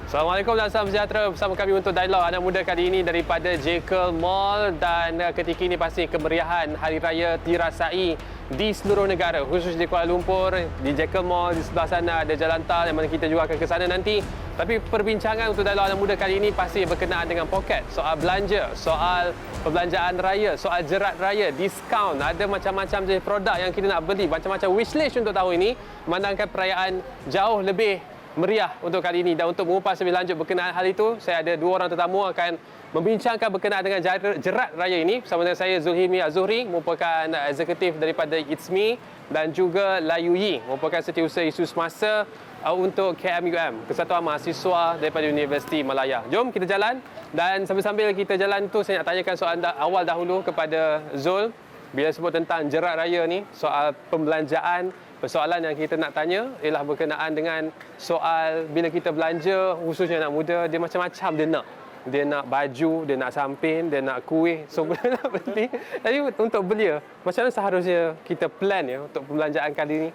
Assalamualaikum dan salam sejahtera bersama kami untuk dialog anak muda kali ini daripada Jekyll Mall, dan ketika ini pasti kemeriahan Hari Raya dirasai di seluruh negara, khusus di Kuala Lumpur, di Jekyll Mall. Di sebelah sana ada jalan tol yang mana kita juga akan ke sana nanti. Tapi perbincangan untuk dialog anak muda kali ini pasti berkenaan dengan poket, soal belanja, soal perbelanjaan raya, soal jerat raya, diskaun, ada macam-macam jenis produk yang kita nak beli, macam-macam wishlist untuk tahun ini, memandangkan perayaan jauh lebih meriah untuk kali ini. Dan untuk mengupas lebih lanjut berkenaan hal itu, saya ada dua orang tetamu akan membincangkan berkenaan dengan jerat raya ini. Bersama dengan saya Zulhimi Az-Zuhri, merupakan eksekutif daripada It's Me, dan juga Layu Yi, merupakan setiausaha isu semasa untuk KMUM, Kesatuan Mahasiswa daripada Universiti Malaya. Jom kita jalan, dan sambil-sambil kita jalan tu saya nak tanyakan soalan awal dahulu kepada Zul. Bila sebut tentang jerat raya ni, soal pembelanjaan, persoalan yang kita nak tanya ialah berkenaan dengan soal bila kita belanja, khususnya anak muda, dia macam-macam dia nak. Dia nak baju, dia nak samping, dia nak kuih, semua nak beli. Tapi untuk belia, macam mana seharusnya kita plan ya untuk pembelanjaan kali ini?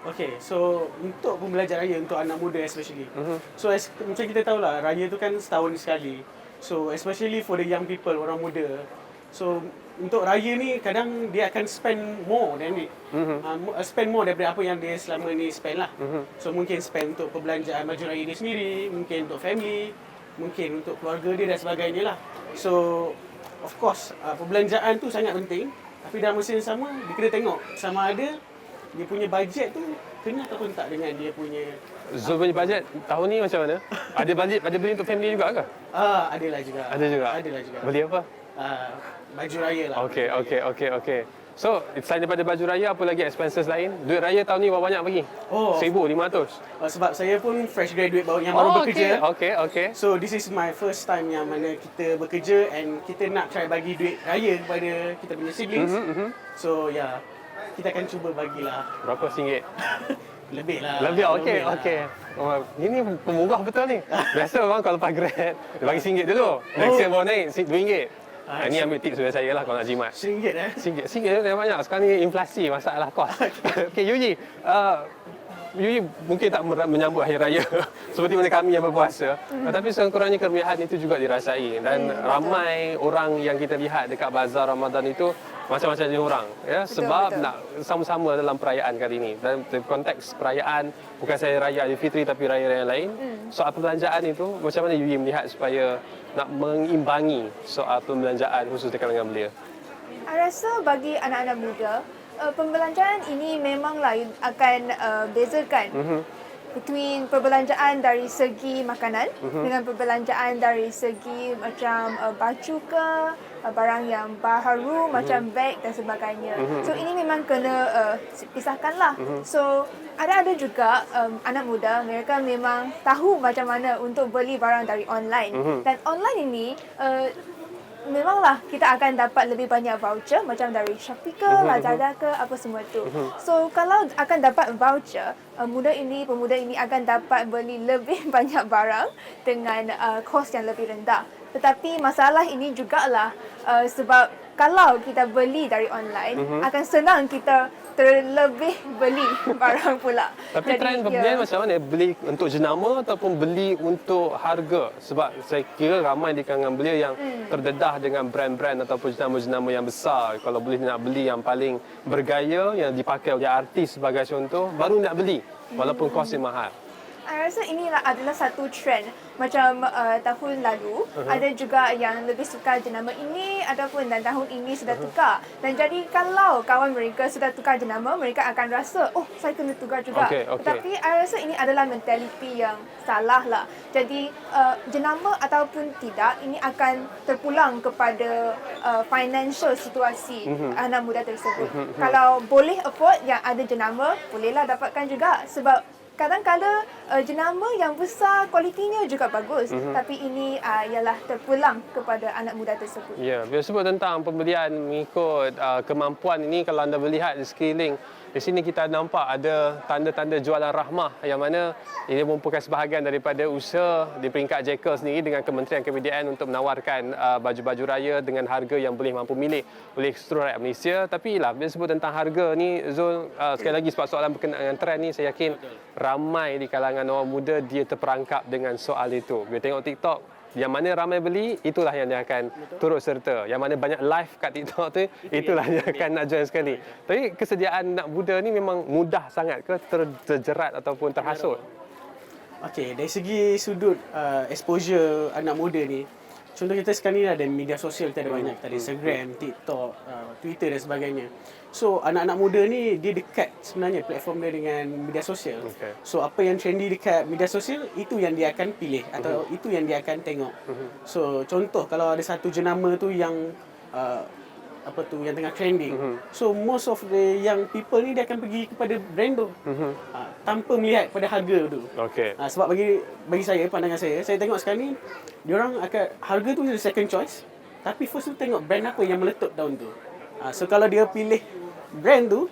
Okay, so untuk pembelanjaan raya untuk anak muda especially. So macam kita tahulah, raya tu kan setahun sekali. So especially for the young people, orang muda. So untuk raya ni kadang dia akan spend more than it. Spend more daripada apa yang dia selama ni spend lah. So mungkin spend untuk perbelanjaan baju raya dia sendiri, mungkin untuk family, mungkin untuk keluarga dia dan sebagainya lah. So of course perbelanjaan tu sangat penting, tapi dalam masa yang sama dia kena tengok sama ada dia punya bajet tu kena ataupun tak dengan dia punya. Zul punya bajet tahun ni macam mana? Ada bajet, ada beli untuk family juga ke? Adalah juga. Ada juga? Adalah juga. Beli apa? Baju raya lah. Okey. So, selain daripada baju raya, apa lagi expenses lain? Duit raya tahun ni berapa banyak bagi? 1,500. Sebab saya pun fresh graduate baru bekerja. Okey. So, this is my first time yang mana kita bekerja and kita nak try bagi duit raya kepada kita punya siblings. So, kita akan cuba bagilah. Berapa singgit? Lebih lah. Lebih, okey. Oh, ini pemurah betul ni. Biasa orang kalau lepas grad, dia bagi RM1 dulu. Next year baru naik RM2. Ini ambil tips dari saya lah kalau nak jimat. RM1 RM1 dah banyak. Sekarang ni inflasi, masalah kos. Okey, Yuyi. Yuyi mungkin tak menyambut Hari Raya seperti mana kami yang berpuasa. Tetapi sekurang-kurangnya kemeriahan itu juga dirasai. Dan ramai orang yang kita lihat dekat bazar Ramadan itu macam-macam jenis orang. Ya, sebab nak sama-sama dalam perayaan kali ini. Dan konteks perayaan, bukan sahaja Raya Aidilfitri tapi raya-raya lain. Soal perbelanjaan itu, macam mana Yuyi melihat supaya nak mengimbangi soal pembelanjaan khusus di kalangan belia? Saya rasa bagi anak-anak muda, pembelanjaan ini memanglah akan bezakan between perbelanjaan dari segi makanan dengan perbelanjaan dari segi macam baju ke, barang yang baharu macam beg dan sebagainya. So ini memang kena pisahkanlah. So ada juga anak muda, mereka memang tahu macam mana untuk beli barang dari online. Dan online ini memanglah kita akan dapat lebih banyak voucher macam dari Shopee ke, Lazada ke, apa semua tu. So kalau akan dapat voucher, pemuda ini akan dapat beli lebih banyak barang dengan kos yang lebih rendah. Tetapi masalah ini jugalah sebab kalau kita beli dari online, akan senang kita terlebih beli barang pula. Tapi trend pembelian macam mana? Beli untuk jenama ataupun beli untuk harga? Sebab saya kira ramai di kalangan belia yang terdedah dengan brand-brand ataupun jenama-jenama yang besar. Kalau boleh nak beli yang paling bergaya, yang dipakai oleh artis sebagai contoh, baru nak beli walaupun kosnya mahal. Saya rasa inilah adalah satu trend. Macam tahun lalu, ada juga yang lebih suka jenama ini ataupun dan tahun ini sudah tukar. Dan jadi kalau kawan mereka sudah tukar jenama, mereka akan rasa, saya kena tukar juga. Tetapi saya rasa ini adalah mentaliti yang salah lah. Jadi jenama ataupun tidak, ini akan terpulang kepada financial situasi anak muda tersebut. Kalau boleh afford yang ada jenama, bolehlah dapatkan juga. Sebab kadang-kadang jenama yang besar kualitinya juga bagus, tapi ini ialah terpulang kepada anak muda tersebut. Ya, bila sebut tentang pembelian mengikut kemampuan ini, kalau anda melihat di sekeliling, di sini kita nampak ada tanda-tanda jualan rahmah yang mana ini merupakan sebahagian daripada usaha di peringkat Jekyll sendiri dengan Kementerian KPDN untuk menawarkan baju-baju raya dengan harga yang boleh mampu milik oleh seluruh rakyat Malaysia. Tapi bila sebut tentang harga ni, Zul, sekali lagi sebab soalan berkenaan dengan trend ni, saya yakin ramai di kalangan kalangan orang muda dia terperangkap dengan soal itu. Bila tengok TikTok, yang mana ramai beli, itulah yang dia akan turut serta. Yang mana banyak live kat TikTok tu, itulah dia akan nak join sekali. Tapi kesediaan anak muda ni memang mudah sangat ke terjerat ataupun terhasut? Okey, dari segi sudut exposure anak muda ni, contoh kita sekarang ni ada media sosial, kita ada banyak, kita ada Instagram, TikTok, Twitter dan sebagainya. So anak-anak muda ni dia dekat sebenarnya platform dia dengan media sosial. Okay. So apa yang trendy dekat media sosial, itu yang dia akan pilih atau itu yang dia akan tengok. So contoh kalau ada satu jenama tu yang apa tu yang tengah trending. So most of the young people ni dia akan pergi kepada brand tu. Tanpa melihat pada harga tu. Okey. Sebab bagi saya, pandangan saya tengok sekarang ni diorang akan harga tu jadi second choice, tapi first tu tengok brand apa yang meletup tahun tu. So kalau dia pilih brand tu,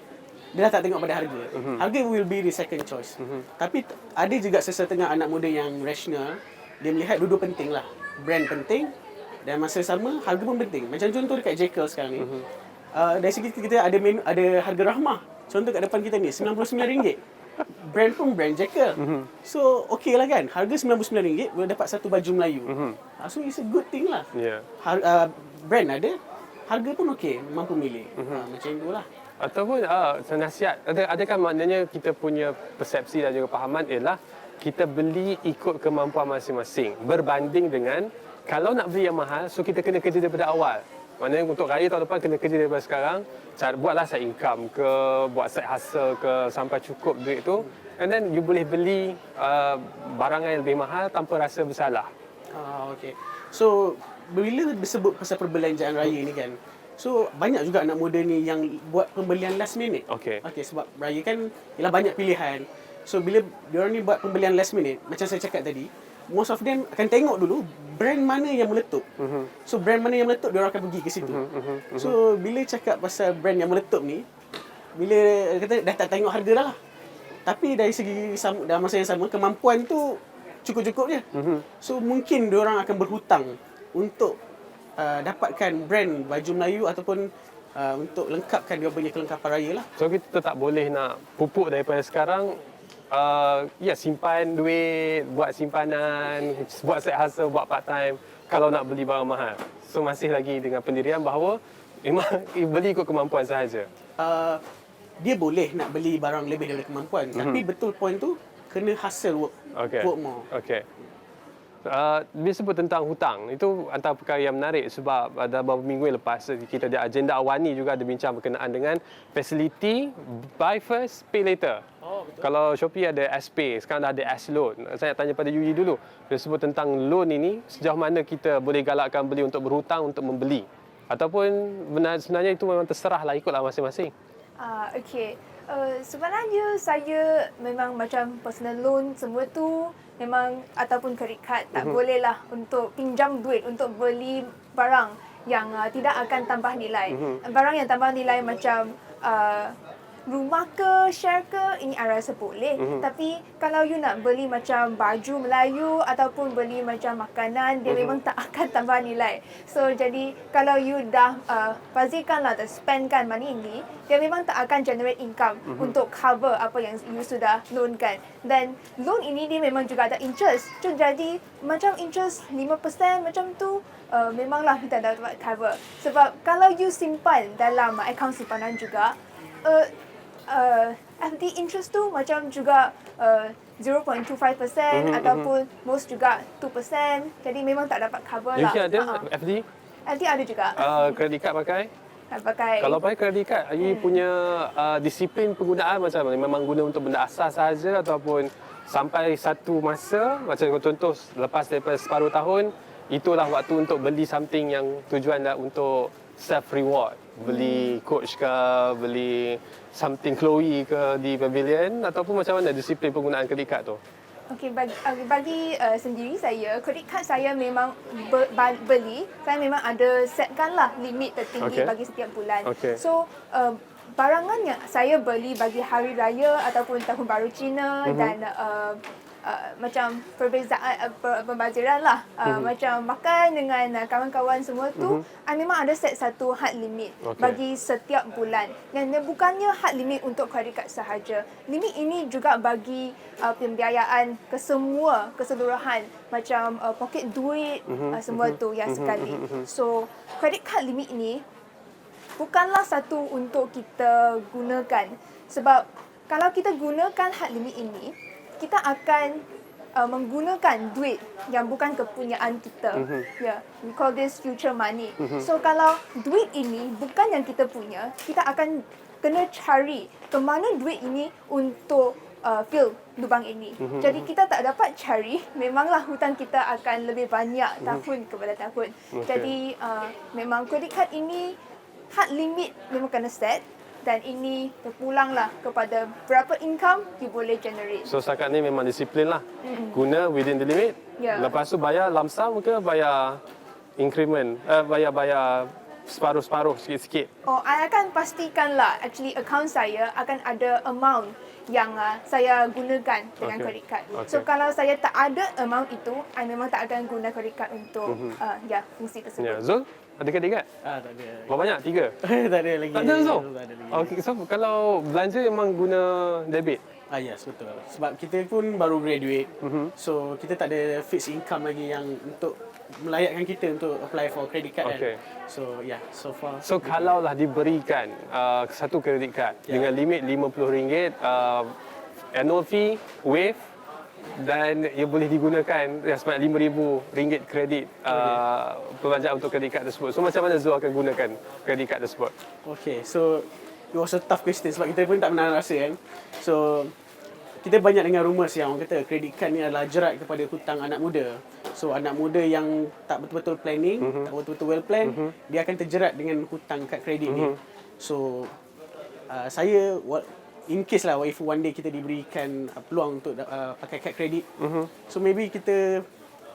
dia dah tak tengok pada harga. Harga will be the second choice. Tapi ada juga sesetengah anak muda yang rasional, dia melihat dua-dua penting lah. Brand penting dan masa sama harga pun penting. Macam contoh dekat Jekyll sekarang ni. Dari segi kita ada harga rahmah. Contoh kat depan kita ni RM99. Brand pun brand Jekyll. So okey lah kan. Harga RM99 boleh dapat satu baju Melayu. So it's a good thing lah. Yeah. Brand ada, harga pun okey, mampu milih. Macam itulah. Ataupun nasihat, adakah maknanya kita punya persepsi dan juga pahaman ialah kita beli ikut kemampuan masing-masing berbanding dengan kalau nak beli yang mahal, so kita kena kerja daripada awal. Maknanya untuk raya tahun depan kena kerja daripada sekarang, buatlah side income ke, buat side hustle ke sampai cukup duit tu, and then you boleh beli barangan yang lebih mahal tanpa rasa bersalah. Okey. So bila disebut pasal perbelanjaan raya ni kan, so banyak juga anak muda ni yang buat pembelian last minute. Okey. Sebab raya kan ialah banyak pilihan. So bila diorang ni buat pembelian last minute, macam saya cakap tadi, most of them akan tengok dulu brand mana yang meletup. So brand mana yang meletup, diorang akan pergi ke situ. So bila cakap pasal brand yang meletup ni, bila kata dah tak tengok harga dah lah. Tapi dari segi dalam masa yang sama, kemampuan tu cukup-cukup je. So mungkin diorang akan berhutang untuk dapatkan brand baju Melayu ataupun untuk lengkapkan dia punya kelengkapan raya lah. So kita tak boleh nak pupuk daripada sekarang. Simpan duit, buat simpanan, buat side hustle, buat part time kalau nak beli barang mahal. So masih lagi dengan pendirian bahawa memang beli ikut kemampuan sahaja. Dia boleh nak beli barang lebih daripada kemampuan, tapi betul point tu kena hustle work more. Okay. Bila sebut tentang hutang, itu antara perkara yang menarik sebab ada beberapa minggu yang lepas kita ada agenda Awani juga ada bincang berkenaan dengan facility buy first, pay later. Betul. Kalau Shopee ada S-Pay, sekarang dah ada S-Loan. Saya nak tanya pada Yuli dulu, bila sebut tentang loan ini, sejauh mana kita boleh galakkan beli untuk berhutang untuk membeli? Ataupun sebenarnya itu memang terserahlah, ikutlah masing-masing? Okey. Sebenarnya saya memang macam personal loan semua tu memang ataupun credit card tak bolehlah untuk pinjam duit untuk beli barang yang tidak akan tambah nilai. Barang yang tambah nilai macam rumah ke, share ke, ini I rasa boleh. Tapi kalau you nak beli macam baju Melayu ataupun beli macam makanan, dia memang tak akan tambah nilai. So jadi kalau you dah pastikanlah spendkan money ini, dia memang tak akan generate income untuk cover apa yang you sudah loankan. Dan loan ini dia memang juga ada interest. So, jadi macam interest 5% macam tu, memanglah kita dapat cover. Sebab kalau you simpan dalam akaun simpanan juga, FD interest tu macam juga 0.25% ataupun most juga 2%. Jadi memang tak dapat cover lah. You ada FD? FD ada juga. Kredit kad pakai? Pakai. Kalau pakai kredit kad, you punya disiplin penggunaan macam mana? Memang guna untuk benda asas sahaja ataupun sampai satu masa, macam contoh lepas daripada separuh tahun, itulah waktu untuk beli something yang tujuan untuk self reward, beli coach ke, beli something Chloe ke di pavilion, ataupun macam mana disiplin penggunaan kredit kad tu? Okey, bagi sendiri saya, kredit kad saya memang beli, saya memang ada setkanlah limit tertinggi bagi setiap bulan. So barangan yang saya beli bagi hari raya ataupun tahun baru Cina dan macam perbezaan pembaziran lah. Macam makan dengan kawan-kawan semua tu, memang ada set satu had limit bagi setiap bulan. Dan bukannya had limit untuk credit card sahaja. Limit ini juga bagi pembiayaan keseluruhan macam poket duit semua tu ya sekali. So credit card limit ni bukanlah satu untuk kita gunakan, sebab kalau kita gunakan had limit ini, kita akan menggunakan duit yang bukan kepunyaan kita. Ya, we call this future money. So kalau duit ini bukan yang kita punya, kita akan kena cari ke mana duit ini untuk fill lubang ini. Jadi kita tak dapat cari, memanglah hutang kita akan lebih banyak tahun kepada tahun. Jadi memang credit card ini had limit memang kena set, dan ini terpulanglah kepada berapa income you boleh generate. So setakat ni memang disiplin lah. Guna within the limit. Lepas tu bayar lump sum ke bayar increment? Bayar separuh-separuh sikit-sikit. I akan pastikanlah actually account saya akan ada amount yang saya gunakan dengan credit card. So kalau saya tak ada amount itu, I memang tak akan guna credit card untuk fungsi tersebut. Zul, ada credit card? Tak ada. Berapa banyak? 3? Tak ada lagi. Tak ada Zul? Tak ada lagi. Okay, so kalau belanja memang guna debit? Yes, betul. Sebab kita pun baru graduate. So kita tak ada fixed income lagi yang untuk melayakkan kita untuk apply for credit card kan. So so far. So kalau lah diberikan satu credit card dengan limit RM50, annual fee, waive, dan ia boleh digunakan sebanyak RM5,000 kredit perbelanjaan untuk credit card tersebut. So macam mana Zul akan gunakan credit card tersebut? Okay, so it was a tough question sebab kita pun tak pernah rasa kan. So kita banyak dengar rumours yang orang kata credit card ni adalah jerat kepada hutang anak muda. So anak muda yang tak betul-betul planning, tak betul-betul well plan, dia akan terjerat dengan hutang kad kredit ni. So saya in case lah if one day kita diberikan peluang untuk pakai kad kredit, so maybe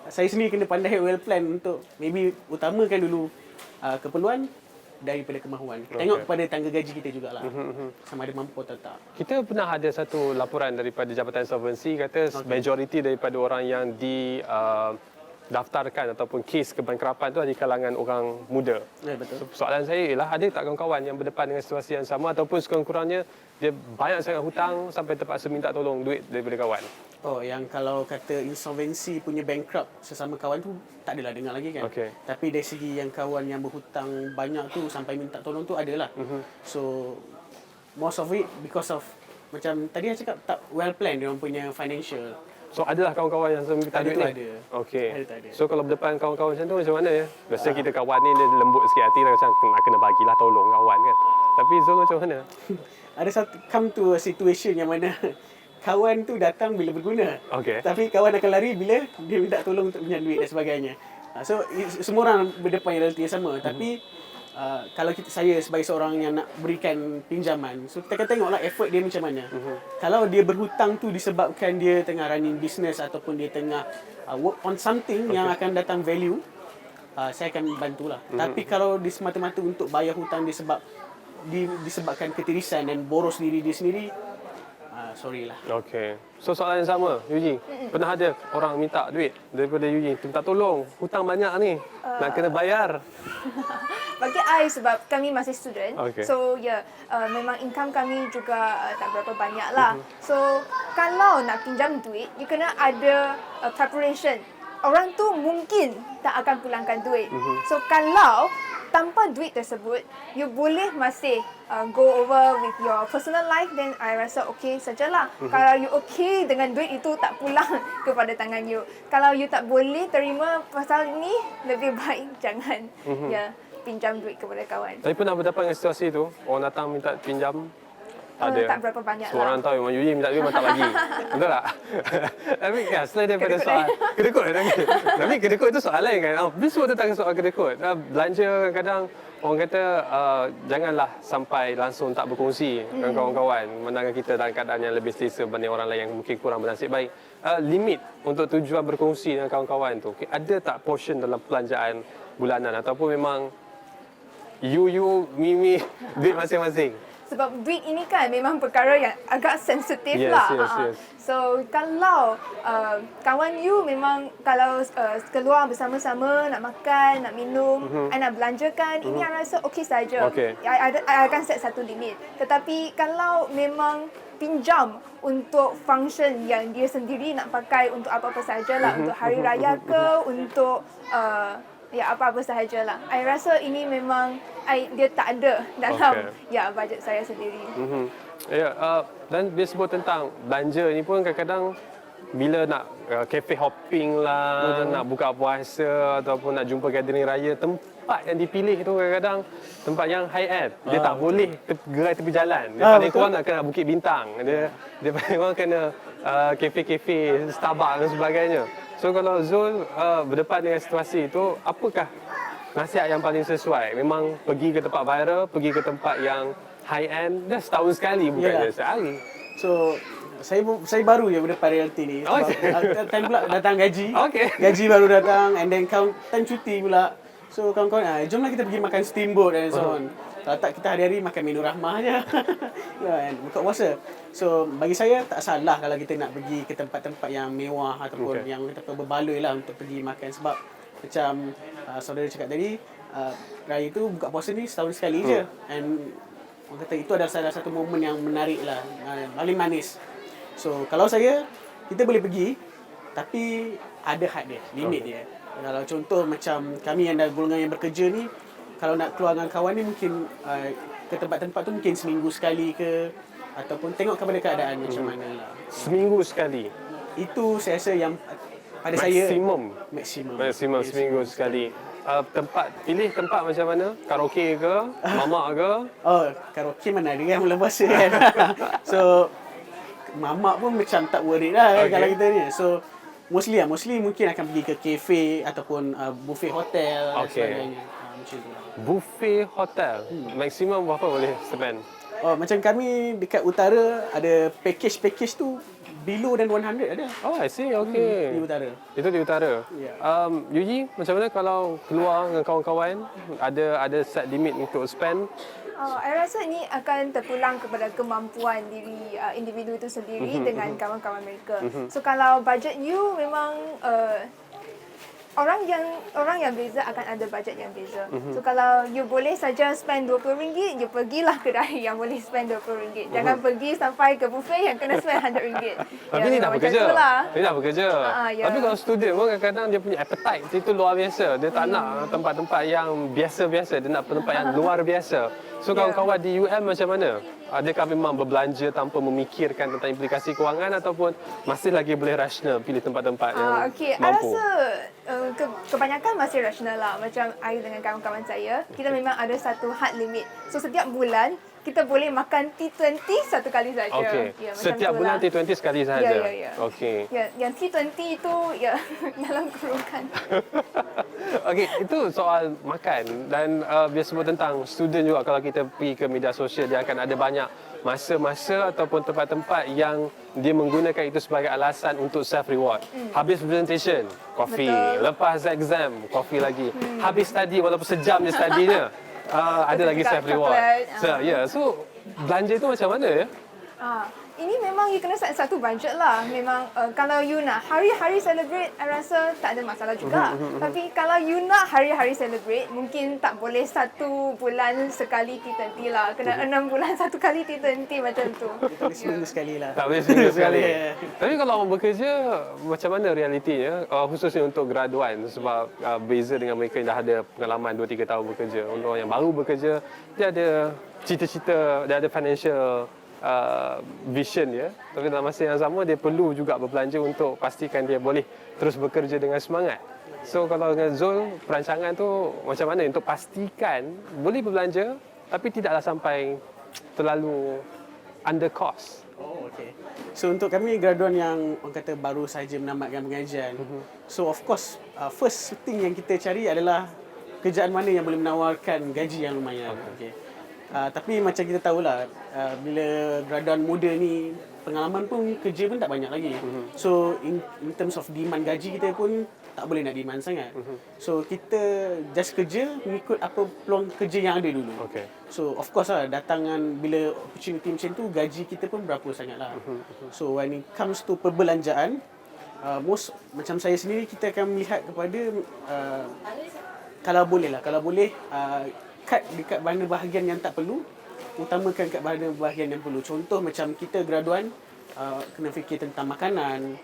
saya sendiri kena pandai well plan untuk maybe utamakan dulu keperluan daripada kemahuan. Tengok kepada tangga gaji kita jugalah. Sama ada mampu atau tak. Kita pernah ada satu laporan daripada Jabatan Insolvensi kata majoriti daripada orang yang daftarkan ataupun kes kebangkrapan tu di kalangan orang muda. Betul. So, soalan saya ialah ada tak kawan-kawan yang berdepan dengan situasi yang sama ataupun sekurang-kurangnya dia banyak sangat hutang sampai terpaksa minta tolong duit daripada kawan? Yang kalau kata insolvensi punya bankrupt sesama kawan tu tak adalah dengar lagi kan. Tapi dari segi yang kawan yang berhutang banyak tu sampai minta tolong tu adalah. So most of it because of macam tadi saya cakap tak well planned dia orang punya financial. So adalah kawan-kawan yang minta duit ni? Ada. Okey. Ada. So kalau berdepan kawan-kawan macam tu macam mana ya? Biasa kita kawan ni dia lembut sikit hati macam kena bagilah tolong kawan kan. Tapi Zul macam mana? Ada satu come to a situation yang mana kawan tu datang bila berguna. Tapi kawan akan lari bila dia minta tolong untuk pinjam duit dan sebagainya. So semua orang berdepan realiti yang sama. Tapi kalau saya sebagai seorang yang nak berikan pinjaman, so kita akan tengoklah effort dia macam mana. Kalau dia berhutang tu disebabkan dia tengah running business ataupun dia tengah work on something yang akan datang value, saya akan bantulah. Tapi kalau dia semata-mata untuk bayar hutang disebabkan ketirisan dan boros diri dia sendiri, sorry lah. So soalan yang sama, Yuji. Pernah ada orang minta duit daripada Yuji, minta tolong, hutang banyak ni, nak kena bayar. Bagi I sebab kami masih student, so memang income kami juga tak berapa banyak lah. So kalau nak pinjam duit, you kena ada preparation. Orang tu mungkin tak akan pulangkan duit. So kalau tanpa duit tersebut, you boleh masih go over with your personal life, then I rasa okey sajalah. Kalau you okey dengan duit itu tak pulang kepada tangan you. Kalau you tak boleh terima pasal ini, lebih baik jangan pinjam duit kepada kawan. Tapi pernah berdepan dengan situasi tu, orang datang minta pinjam, tak berapa banyak lah. Seorang tahu memang Yuji minta duit memang tak bagi. Betul tak? Tapi selain daripada soal kedekut. Tapi kedekut itu soal lain kan. Bila semua tentang soal kedekut. Belanja kadang orang kata janganlah sampai langsung tak berkongsi dengan kawan-kawan. Menangan kita dalam keadaan yang lebih selesa berbanding orang lain yang mungkin kurang bernasib baik. Limit untuk tujuan berkongsi dengan kawan-kawan tu. Ada tak portion dalam belanjaan bulanan ataupun memang you, me, duit masing-masing? sebab duit ini kan memang perkara yang agak sensitif Yes, lah. yes, yes. So kalau kawan you memang kalau keluar bersama-sama nak makan, nak minum, I nak belanjakan, ini I rasa okey saja. Okey. I akan set satu limit. Tetapi kalau memang pinjam untuk function yang dia sendiri nak pakai untuk apa-apa sajalah, untuk hari raya ke, untuk ya apa-apa sahajalah. I rasa ini memang dia tak ada dalam bajet saya sendiri. Ya, dan dia sebut tentang belanja ni pun kadang-kadang bila nak cafe hopping lah, nak buka puasa ataupun nak jumpa gathering raya, tempat yang dipilih tu kadang-kadang tempat yang high end. Dia tak boleh gerai tepi jalan. Dia paling kurang nak kena Bukit Bintang. Dia paling kurang kena kafe-kafe, Starbucks dan sebagainya. So kalau Zul berdepan dengan situasi itu, apakah nasihat yang paling sesuai? Memang pergi ke tempat viral, pergi ke tempat yang high end, dah setahun sekali bukannya sehari. So saya baru je berdepan realiti ni. Oh, Sebab time pula datang gaji. Okey. Gaji baru datang and then time cuti pula. So kawan-kawan, jomlah kita pergi makan steamboat dan so on. Kalau tak kita hari-hari makan menu rahmah je. Kan, buka puasa. So bagi saya tak salah kalau kita nak pergi ke tempat-tempat yang mewah ataupun yang kita berbaloi lah untuk pergi makan, sebab macam saudara cakap tadi, raya tu buka puasa ni setahun sekali je, and orang kata itu adalah salah satu momen yang menarik lah, paling manis. So kalau saya, kita boleh pergi tapi ada had dia, limit dia. Kalau contoh macam kami yang dah golongan yang bekerja ni, kalau nak keluar dengan kawan ni mungkin ke tempat-tempat tu mungkin seminggu sekali ke, ataupun tengok kepada keadaan macam mana lah. Seminggu sekali? Itu saya rasa yang pada Maksimum saya seminggu sekali. Pilih tempat macam mana? Karaoke ke? Mamak ke? Oh, karaoke mana ada kan bulan puasa kan. So mamak pun macam tak worth it lah kalau kita ni. So mostly mungkin akan pergi ke kafe ataupun buffet hotel dan sebagainya. Macam tu lah. Buffet hotel. Maksimum berapa boleh spend? Oh, macam kami dekat utara ada package tu below than 100 ada. Oh, I see. Okay. Di utara. Itu di utara. Ya. Yuji, macam mana kalau keluar dengan kawan-kawan, ada set limit untuk spend? Saya rasa ini akan terpulang kepada kemampuan diri individu itu sendiri dengan kawan-kawan mereka. So kalau budget you memang orang yang beza akan ada budget yang beza. So kalau you boleh saja spend RM20, you pergilah kedai yang boleh spend RM20. Jangan pergi sampai ke buffet yang kena spend RM100. Tapi ni dah bekerja. Ni dah bekerja. Ya. Tapi kalau student pun kadang-kadang dia punya appetite itu luar biasa. Dia tak nak tempat-tempat yang biasa-biasa, dia nak tempat yang luar biasa. So kawan-kawan di UM macam mana? Adakah memang berbelanja tanpa memikirkan tentang implikasi kewangan ataupun masih lagi boleh rasional pilih tempat-tempat yang I mampu? rasa kebanyakan masih rasional lah. Macam I dengan kawan-kawan saya, kita memang ada satu had limit. So setiap bulan kita boleh makan T20 satu kali saja. Okey. Ya, macam Setiap bulan itulah. T20 sekali sahaja. Ya. Okey. Ya, yang T20 itu ya dalam kurungan. Okey, itu soal makan dan dia sebut tentang student juga. Kalau kita pergi ke media sosial, dia akan ada banyak masa-masa ataupun tempat-tempat yang dia menggunakan itu sebagai alasan untuk self reward. Habis presentation, coffee. Betul. Lepas exam, coffee lagi. Habis study, walaupun sejam je studinya, ada lagi self reward. So belanja itu macam mana ya? Ini memang you kena set satu budget lah. Memang kalau you nak hari-hari celebrate, I rasa tak ada masalah juga. Tapi kalau you nak hari-hari celebrate, mungkin tak boleh satu bulan sekali T20 lah. Kena 6 bulan satu kali T20 macam tu. Tak boleh seminggu sekali lah. Tak boleh seminggu sekali. Ya. Tapi kalau orang bekerja, macam mana realitinya? Khususnya untuk graduan, sebab beza dengan mereka yang dah ada pengalaman 2-3 tahun bekerja. Untuk orang yang baru bekerja, dia ada cita-cita, dia ada financial vision dia. Tapi dalam masa yang sama, dia perlu juga berbelanja untuk pastikan dia boleh terus bekerja dengan semangat. So kalau dengan Zul, perancangan tu macam mana untuk pastikan boleh berbelanja tapi tidaklah sampai terlalu under cost? Oh, okey. So untuk kami graduan yang orang kata baru saja menamatkan pengajian, so of course first thing yang kita cari adalah kerjaan mana yang boleh menawarkan gaji yang lumayan. Okey. Tapi macam kita tahulah, bila graduan muda ni pengalaman pun kerja pun tak banyak lagi. So in terms of demand gaji kita pun tak boleh nak demand sangat. So kita just kerja mengikut apa peluang kerja yang ada dulu. Okey. So of course lah, datangan bila opportunity macam tu, gaji kita pun berapa sangat lah. So when it comes to perbelanjaan, macam saya sendiri, kita akan melihat kepada kalau boleh cut dekat bahagian yang tak perlu, utamakan kat bahagian yang perlu. Contoh macam kita graduan, kena fikir tentang makanan,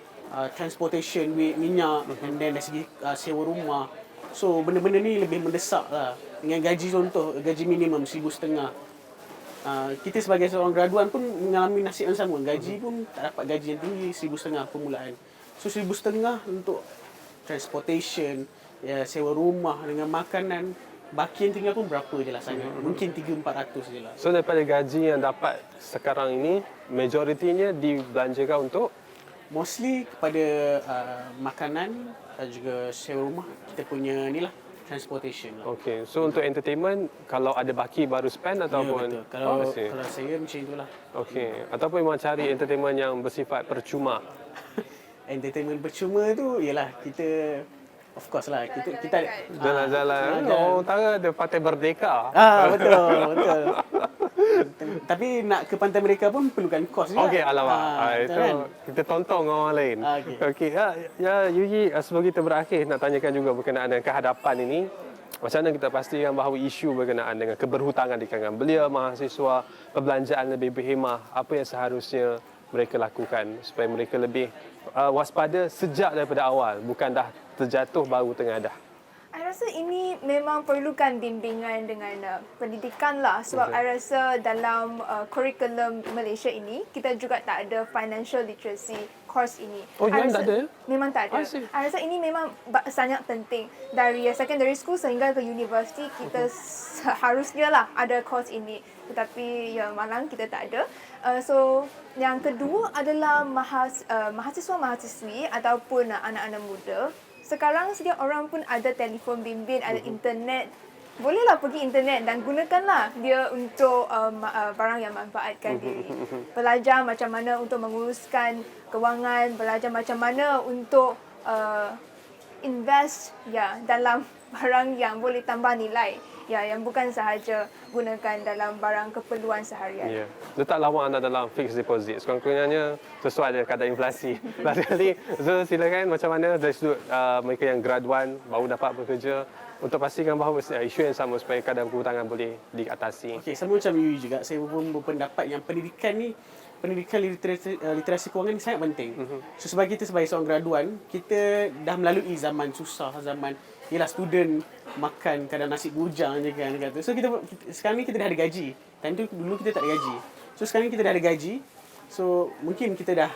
transportation, duit, minyak, and then dari segi sewa rumah. So benda-benda ni lebih mendesak lah. Dengan gaji, contoh gaji minimum RM1,500. Kita sebagai seorang graduan pun mengalami nasib yang sama. Gaji pun tak dapat gaji yang tinggi, RM1,500 permulaan. So RM1,500 untuk transportation, ya, sewa rumah dengan makanan, baki yang tinggal pun berapa je lah sangat. Mungkin 300-400 je lah. So daripada gaji yang dapat sekarang ini, majoritinya dibelanjakan untuk Mostly kepada makanan dan juga sewa rumah. Kita punya ni lah, transportation lah. okey. So untuk entertainment, kalau ada baki baru spend Ya, ataupun betul. Kalau I see. saya macam itulah. Okey. Ataupun memang cari entertainment yang bersifat percuma. Entertainment percuma tu ialah kita, of course lah, kita Jalan-jalan. Orang Utara ada Pantai Merdeka. betul. Tapi nak ke Pantai Merdeka pun perlukan kos juga. Okey, alamak. betul Itu kan? kita tonton dengan orang lain. Okey. Okey. Ya, Yuyi, sebelum kita berakhir, nak tanyakan juga berkenaan dengan kehadapan ini. Macam mana kita pastikan bahawa isu berkenaan dengan keberhutangan di kalangan belia, mahasiswa, perbelanjaan lebih berhemah, apa yang seharusnya mereka lakukan supaya mereka lebih waspada sejak daripada awal, bukan dah terjatuh baru tengadah. I rasa ini memang perlukan bimbingan dengan pendidikan lah, sebab I rasa dalam kurikulum Malaysia ini kita juga tak ada financial literacy course ini. Oh, I yang rasa tak ada? Memang tak ada. I see. I rasa ini memang sangat penting. Dari secondary school sehingga ke universiti kita harusnya lah ada course ini. Tetapi ya malang kita tak ada. So yang kedua adalah mahasiswa-mahasiswi ataupun anak-anak muda. Sekarang setiap orang pun ada telefon bimbit, ada internet. Bolehlah pergi internet dan gunakanlah dia untuk barang yang manfaatkan diri. Belajar macam mana untuk menguruskan kewangan, belajar macam mana untuk invest dalam barang yang boleh tambah nilai. Yang bukan sahaja gunakan dalam barang keperluan seharian. Ya. Letak lawang anda dalam fixed deposit. Sekurang-kurangnya sesuai dengan kadar inflasi. Last kali, so silakan macam mana dari sudut mereka yang graduan baru dapat bekerja untuk pastikan bahawa isu yang sama supaya kadar kehutangan boleh diatasi. Okey, sama macam Yui juga, saya pun berpendapat yang pendidikan literasi kewangan ni sangat penting. So sebagai seorang graduan, kita dah melalui zaman susah, zaman student makan kadang nasi bujang je kan kata. So sekarang ni kita dah ada gaji. Time tu dulu kita tak ada gaji. So sekarang ni kita dah ada gaji. So mungkin kita dah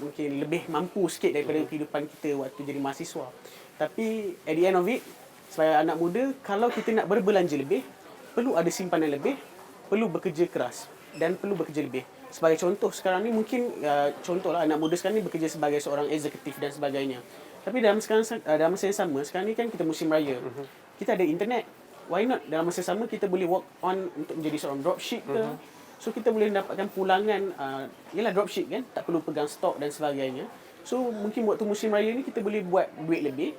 mungkin lebih mampu sikit daripada kehidupan kita waktu jadi mahasiswa. Tapi at the end of it, sebagai anak muda, kalau kita nak berbelanja lebih, perlu ada simpanan lebih, perlu bekerja keras dan perlu bekerja lebih. Sebagai contoh sekarang ni mungkin contohlah anak muda sekarang ni bekerja sebagai seorang eksekutif dan sebagainya. Tapi dalam masa yang sama, sekarang ni kan kita musim raya. Kita ada internet. Why not dalam masa sama kita boleh work on untuk menjadi seorang dropship ke. So kita boleh dapatkan pulangan, dropship kan, tak perlu pegang stok dan sebagainya. So mungkin waktu musim raya ni kita boleh buat duit lebih.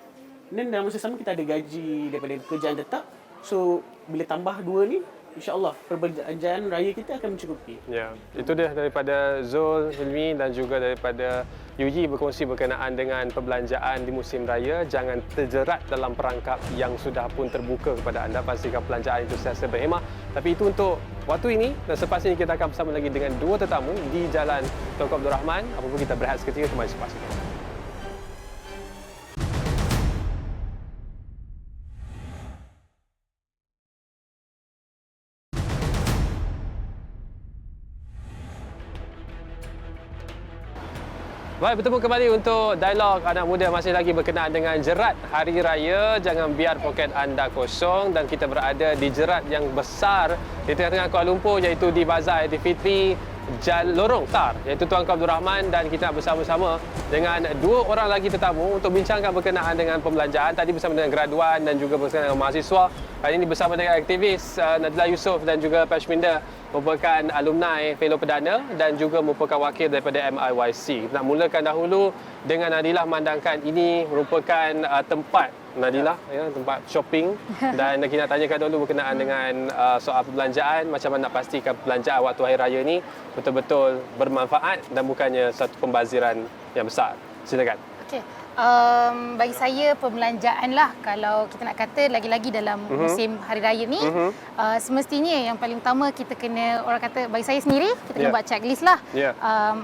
Dan dalam masa sama kita ada gaji daripada kerjaan tetap. So bila tambah dua ni, InsyaAllah perbelanjaan raya kita akan mencukupi. Ya, itu dia daripada Zul, Hilmi dan juga daripada Yuyi berkongsi berkenaan dengan perbelanjaan di musim raya. Jangan terjerat dalam perangkap yang sudah pun terbuka kepada anda. Pastikan perbelanjaan itu sentiasa berhemah. Tapi itu untuk waktu ini, dan selepas ini kita akan bersama lagi dengan dua tetamu di Jalan Tunku Abdul Rahman. Apabila kita berehat seketika, kembali selepas ini. Baik, bertemu kembali untuk dialog anak muda masih lagi berkenaan dengan jerat Hari Raya. Jangan biar poket anda kosong, dan kita berada di jerat yang besar di tengah-tengah Kuala Lumpur, iaitu di Bazar Aidilfitri Lorong Tar, iaitu Tuanku Abdul Rahman, dan kita bersama-sama dengan dua orang lagi tetamu untuk bincangkan berkenaan dengan pembelanjaan. Tadi bersama dengan graduan dan juga bersama dengan mahasiswa Hari ini bersama dengan aktivis Nadila Yusof dan juga Pashminda, merupakan alumni fellow perdana dan juga merupakan wakil daripada MIYC. Nak mulakan dahulu dengan Nadila memandangkan ini merupakan tempat Nadila, ya, tempat shopping dan kita nak tanyakan dulu berkenaan dengan soal perbelanjaan, macam mana nak pastikan perbelanjaan waktu Hari Raya ni betul-betul bermanfaat dan bukannya satu pembaziran yang besar. Silakan. Okey. Bagi saya perbelanjaan lah, kalau kita nak kata lagi-lagi dalam musim Hari Raya ni, semestinya yang paling utama kita kena, orang kata bagi saya sendiri, kita kena buat checklist lah.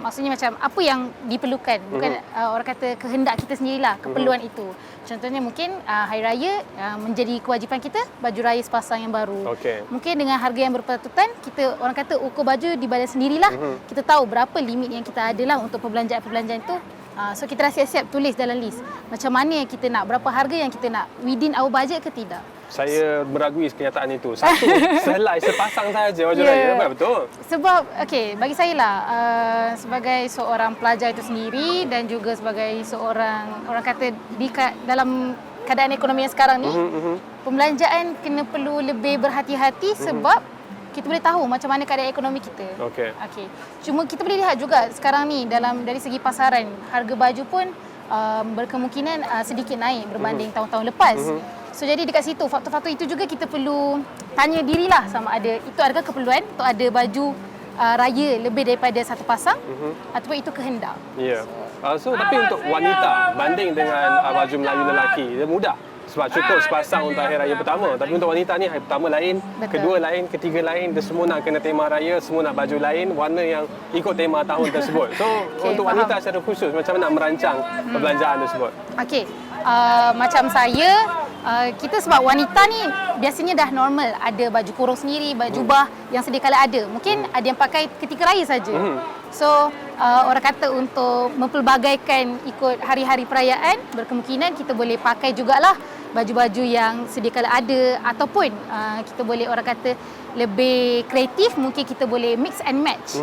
Maksudnya macam apa yang diperlukan, bukan orang kata kehendak kita sendirilah, keperluan itu. Contohnya mungkin Hari Raya menjadi kewajipan kita baju raya sepasang yang baru. Mungkin dengan harga yang berpatutan, kita orang kata ukur baju di badan sendirilah. Kita tahu berapa limit yang kita ada lah untuk perbelanjaan-perbelanjaan itu. So kita dah siap-siap tulis dalam list macam mana yang kita nak, berapa harga yang kita nak, within our budget ke tidak. Saya meragui kenyataan itu. Satu selai sepasang saja baju raya, betul? Sebab bagi saya lah, sebagai seorang pelajar itu sendiri dan juga sebagai seorang orang kata dalam keadaan ekonomi yang sekarang ni, pembelanjaan kena perlu lebih berhati-hati sebab kita boleh tahu macam mana keadaan ekonomi kita. Cuma kita boleh lihat juga sekarang ni dari segi pasaran, harga baju pun berkemungkinan sedikit naik berbanding tahun-tahun lepas. So jadi dekat situ, faktor-faktor itu juga kita perlu tanya dirilah sama ada itu adakah keperluan untuk ada baju raya lebih daripada satu pasang ataupun itu kehendak. So tapi untuk wanita banding dengan baju Melayu lelaki, dia mudah. Sebab cukup sepasang untuk Hari Raya pertama. Tapi untuk wanita ni, hari pertama lain, kedua lain, ketiga lain. Dia semua nak kena tema raya, semua nak baju lain, warna yang ikut tema tahun tersebut. So untuk wanita secara khusus, macam mana nak merancang perbelanjaan tersebut? Macam saya, kita sebab wanita ni biasanya dah normal ada baju kurung sendiri, baju jubah yang sedia kala ada. Mungkin ada yang pakai ketika raya saja. So orang kata untuk mempelbagaikan ikut hari-hari perayaan, berkemungkinan kita boleh pakai jugalah baju-baju yang sedia kala ada, ataupun kita boleh orang kata lebih kreatif, mungkin kita boleh mix and match.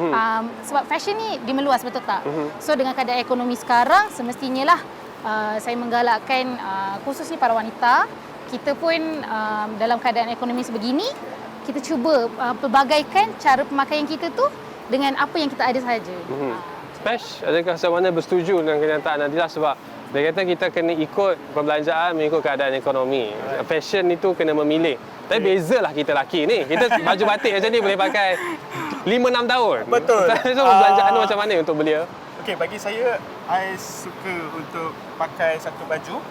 Sebab fashion ni dia meluas, betul tak? So dengan keadaan ekonomi sekarang, semestinya lah saya menggalakkan khususnya para wanita, kita pun dalam keadaan ekonomi sebegini, kita cuba pelbagaikan cara pemakaian kita tu dengan apa yang kita ada sahaja. Pesh, adakah sama-sama bersetuju dengan kenyataan Nadila? Sebab dia kata kita kena ikut perbelanjaan mengikut keadaan ekonomi. Fashion itu kena memilih. Tapi bezalah kita lelaki ni. Kita baju batik macam ni boleh pakai 5-6 tahun. Betul. So perbelanjaan tu macam mana untuk belia? Bagi saya, I suka untuk pakai satu baju,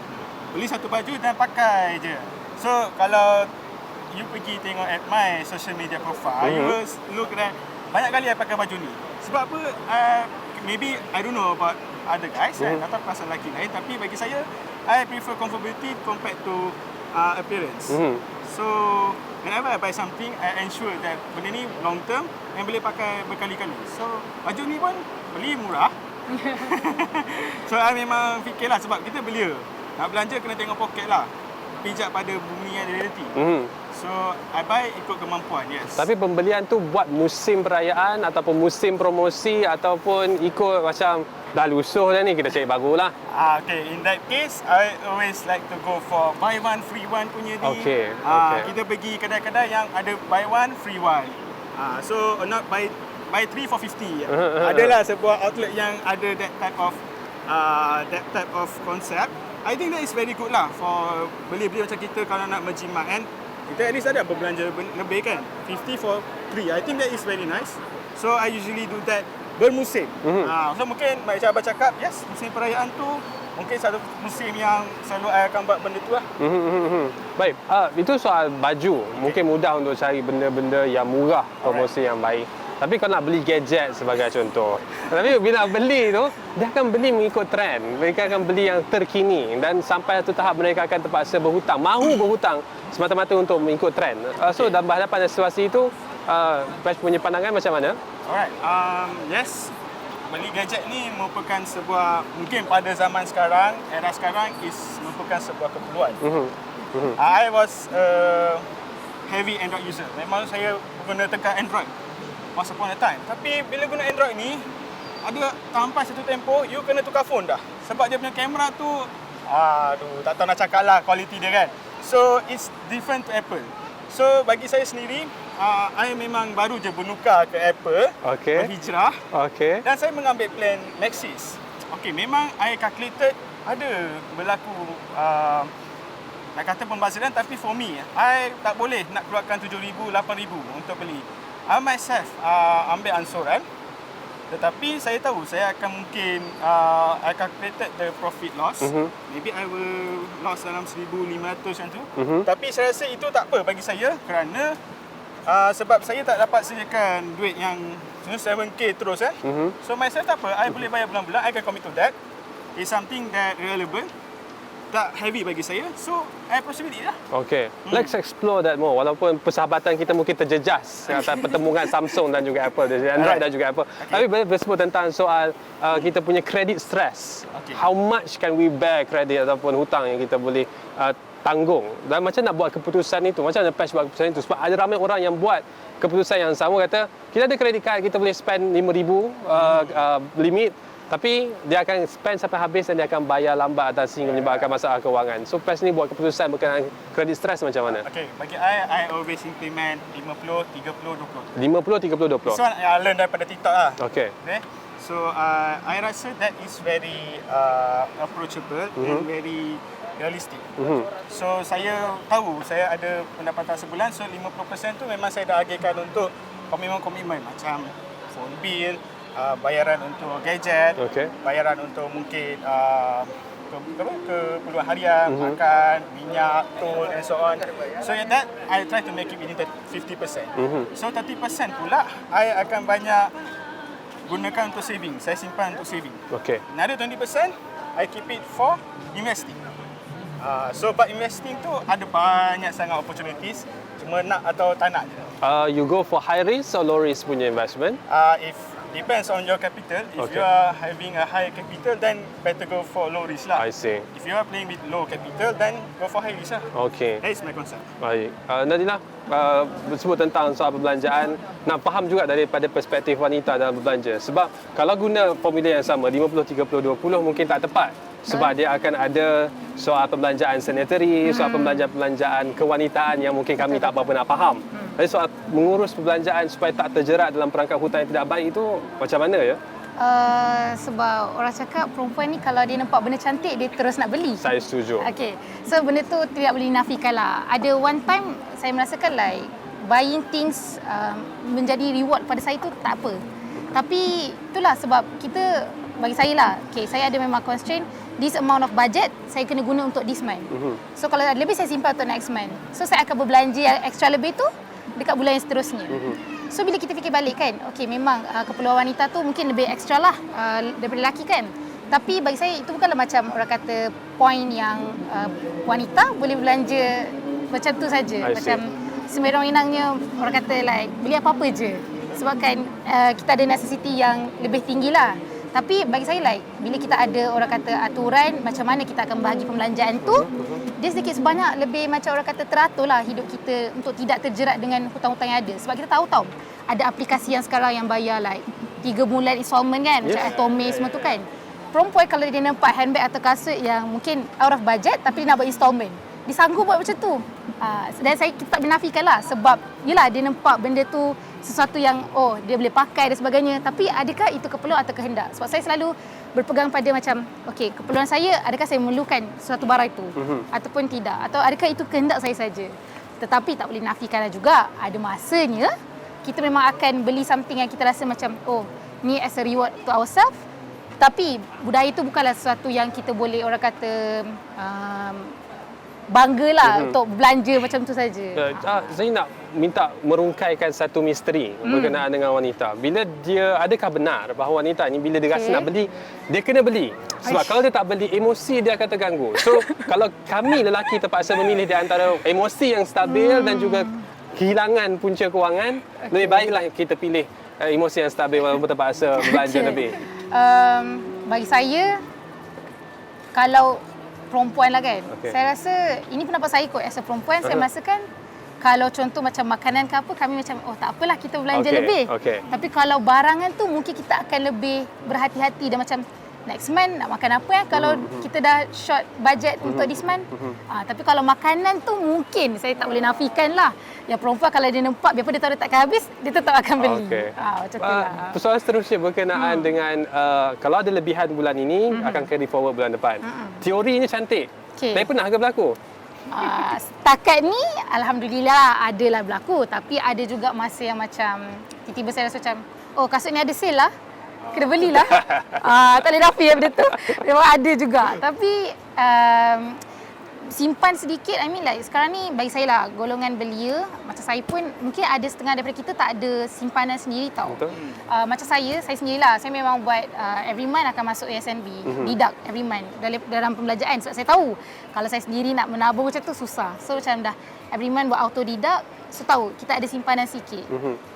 beli satu baju dan pakai je. So kalau you pergi tengok at my social media profile, you will look at banyak kali I pakai baju ni. Sebab apa? Maybe I don't know about other guys atau pasal lelaki lain, tapi bagi saya, I prefer comfortability compared to appearance. So whenever I buy something, I ensure that benda ni long term and boleh pakai berkali-kali. So baju ni pun beli murah. So I memang fikirlah, sebab kita belia, nak belanja kena tengok poket lah, pijak pada bumi yang reality. So I buy ikut kemampuan, yes. Tapi pembelian tu buat musim perayaan ataupun musim promosi ataupun ikut macam dah lusuh dah ni, kita cari baru lah. In that case, I always like to go for buy one free one punya ni. Kita pergi kedai-kedai yang ada buy one free one. So not buy 3 for 50. Adalah sebuah outlet yang ada that type of concept. I think that is very good lah for beli-beli macam kita kalau nak menjimat, and kita at least ada berbelanja lebih kan, 50 for 3. I think that is very nice. So I usually do that bermusim. So mungkin macam Abang cakap, yes, musim perayaan tu mungkin satu musim yang selalu I akan buat benda tu lah. Baik, itu soal baju. Mungkin mudah untuk cari benda-benda yang murah, promosi yang baik. Tapi kalau nak beli gadget sebagai contoh, tapi bila beli tu, dia akan beli mengikut trend. Mereka akan beli yang terkini, dan sampai satu tahap mereka akan terpaksa berhutang, mahu berhutang semata-mata untuk mengikut trend. So dalam berhadapan dengan situasi itu, Pesh punya pandangan macam mana? Alright, yes, beli gadget ni merupakan sebuah, mungkin pada zaman sekarang, era sekarang merupakan sebuah keperluan. I was a heavy Android user. Memang saya guna tekan Android once upon a time. Tapi bila guna Android ni, ada sampai satu tempoh, you kena tukar phone dah. Sebab dia punya kamera tu, tak tahu nak cakap lah kualiti dia kan. So it's different to Apple. So bagi saya sendiri, I memang baru je bertukar ke Apple, Okey. berhijrah, Okey. dan saya mengambil plan Maxis. Okey, memang I calculated ada berlaku nak kata pembaziran, tapi for me, I tak boleh nak keluarkan 7,000, 8,000 untuk beli. I myself ambil ansuran, tetapi saya tahu saya akan mungkin I calculated the profit loss. Maybe I will loss dalam 1,500 macam tu. Tapi saya rasa itu tak apa bagi saya kerana sebab saya tak dapat sediakan duit yang 7K terus So myself tak apa, I boleh bayar bulan-bulan, I can commit to that. It's something that relevant, tak heavy bagi saya. So I proceed with it lah. Okay, let's explore that more. Walaupun persahabatan kita mungkin terjejas atas pertemuan Samsung dan juga Apple, Android dan juga Apple. Tapi bila bersebut tentang soal kita punya credit stress, how much can we bear credit ataupun hutang yang kita boleh tanggung, dan macam nak buat keputusan itu, macam mana Patch buat keputusan itu, sebab ada ramai orang yang buat keputusan yang sama, kata kita ada credit card, kita boleh spend 5,000 limit, tapi dia akan spend sampai habis dan dia akan bayar lambat atas sehingga menyebabkan masalah kewangan. So Patch ni buat keputusan berkenaan credit stress macam mana? Okay, bagi I always implement 50, 30, 20. 50, 30, 20. This one I learn daripada TikTok lah. Okay. So I rasa that is very approachable and very realistic. So saya tahu saya ada pendapatan sebulan, so 50% tu memang saya dah agihkan untuk komitmen-komitmen macam phone bill, bayaran untuk gadget, bayaran untuk mungkin keperluan harian, makan, minyak, tol and so on. So in that I try to make it within 50%. So 30% pula I akan banyak gunakan untuk saving. Saya simpan untuk saving. Okay. Another 20% I keep it for investing. So but investing tu ada banyak sangat opportunities, cuma nak atau tak nak je. You go for high risk or low risk punya investment? If depends on your capital. If you are having a high capital, then better go for low risk lah. I see. If you are playing with low capital, then go for high risk lah. Okay. That is my concept. Baik. Nadila, bersebut tentang soal perbelanjaan, nak faham juga daripada perspektif wanita dalam berbelanja. Sebab kalau guna formula yang sama, 50, 30, 20 mungkin tak tepat. Sebab dia akan ada soal perbelanjaan sanitary, soal perbelanjaan kewanitaan yang mungkin kami tak apa-apa nak faham. Jadi soal mengurus perbelanjaan supaya tak terjerat dalam perangkap hutang yang tidak baik itu macam mana ya? Sebab orang cakap perempuan ni kalau dia nampak benda cantik, dia terus nak beli. Saya setuju. Okay. So benda tu tidak boleh dinafikan lah. Ada one time saya merasakan like buying things menjadi reward pada saya tu tak apa. Tapi itulah sebab kita, bagi saya lah, okay, saya ada memang constraint, this amount of budget saya kena guna untuk this month. So kalau ada lebih saya simpan untuk next month. So saya akan berbelanja yang extra lebih tu dekat bulan yang seterusnya. So bila kita fikir balik kan, okay, memang keperluan wanita tu mungkin lebih extra lah daripada lelaki kan. Tapi bagi saya itu bukanlah macam orang kata point yang wanita boleh belanja macam tu saja. Macam sembarang-inangnya orang kata like beli apa-apa je. Sebab kan kita ada necessity yang lebih tinggi lah. Tapi bagi saya like bila kita ada orang kata aturan macam mana kita akan bahagi pembelanjaan tu, dia sedikit sebanyak lebih macam orang kata teratur lah hidup kita untuk tidak terjerat dengan hutang-hutang yang ada. Sebab kita tahu ada aplikasi yang sekarang yang bayar like 3 bulan installment kan, macam Atome semua tu kan. Perempuan kalau dia nampak handbag atau kasut yang mungkin out of budget tapi dia nak buat installment, dia sanggup buat macam tu. Dan kita tak menafikan lah sebab yelah dia nampak benda tu sesuatu yang dia boleh pakai dan sebagainya, tapi adakah itu keperluan atau kehendak? Sebab saya selalu berpegang pada macam okey, keperluan saya, adakah saya memerlukan sesuatu barang itu ataupun tidak, atau adakah itu kehendak saya saja. Tetapi tak boleh nafikan juga ada masanya kita memang akan beli something yang kita rasa macam ni as a reward to ourselves, tapi budaya itu bukanlah sesuatu yang kita boleh orang kata banggalah untuk belanja macam tu saja. Saya nak minta merungkaikan satu misteri berkenaan dengan wanita. Bila dia, adakah benar bahawa wanita ni bila dia rasa nak beli, dia kena beli? Sebab kalau dia tak beli, emosi dia akan terganggu. So kalau kami lelaki terpaksa memilih di antara emosi yang stabil dan juga kehilangan punca kewangan, lebih baiklah kita pilih emosi yang stabil walaupun terpaksa belanja lebih. Bagi saya, kalau perempuan lah kan, saya rasa ini pendapat saya kot as a perempuan, saya merasakan kalau contoh macam makanan ke apa, kami macam tak apalah kita belanja lebih. Tapi kalau barangan tu mungkin kita akan lebih berhati-hati dan macam next month nak makan apa kalau kita dah short budget untuk this month. Tapi kalau makanan tu mungkin saya tak boleh nafikan lah. Yang perempuan kalau dia nampak biarpun dia tahu dia takkan habis, dia tetap akan beli. Okey. Macam tu lah. Persoalan seterusnya berkenaan dengan kalau ada lebihan bulan ini akan carry forward bulan depan. Teorinya cantik. Okey. Tapi pernah ke berlaku? Setakat ni Alhamdulillah adalah berlaku. Tapi ada juga masa yang macam tiba-tiba saya rasa macam oh kasut ni ada sale lah, kena belilah. Tak boleh nafi benda tu. Memang ada juga. Tapi simpan sedikit, I mean like sekarang ni bagi saya lah golongan belia macam saya pun mungkin ada setengah daripada kita tak ada simpanan sendiri tau. Betul. Macam saya sendirilah, saya memang buat every month akan masuk ASNB, deduct every month dalam pembelanjaan sebab saya tahu kalau saya sendiri nak menabung macam tu susah. So macam dah every month buat auto deduct, so tahu kita ada simpanan sikit.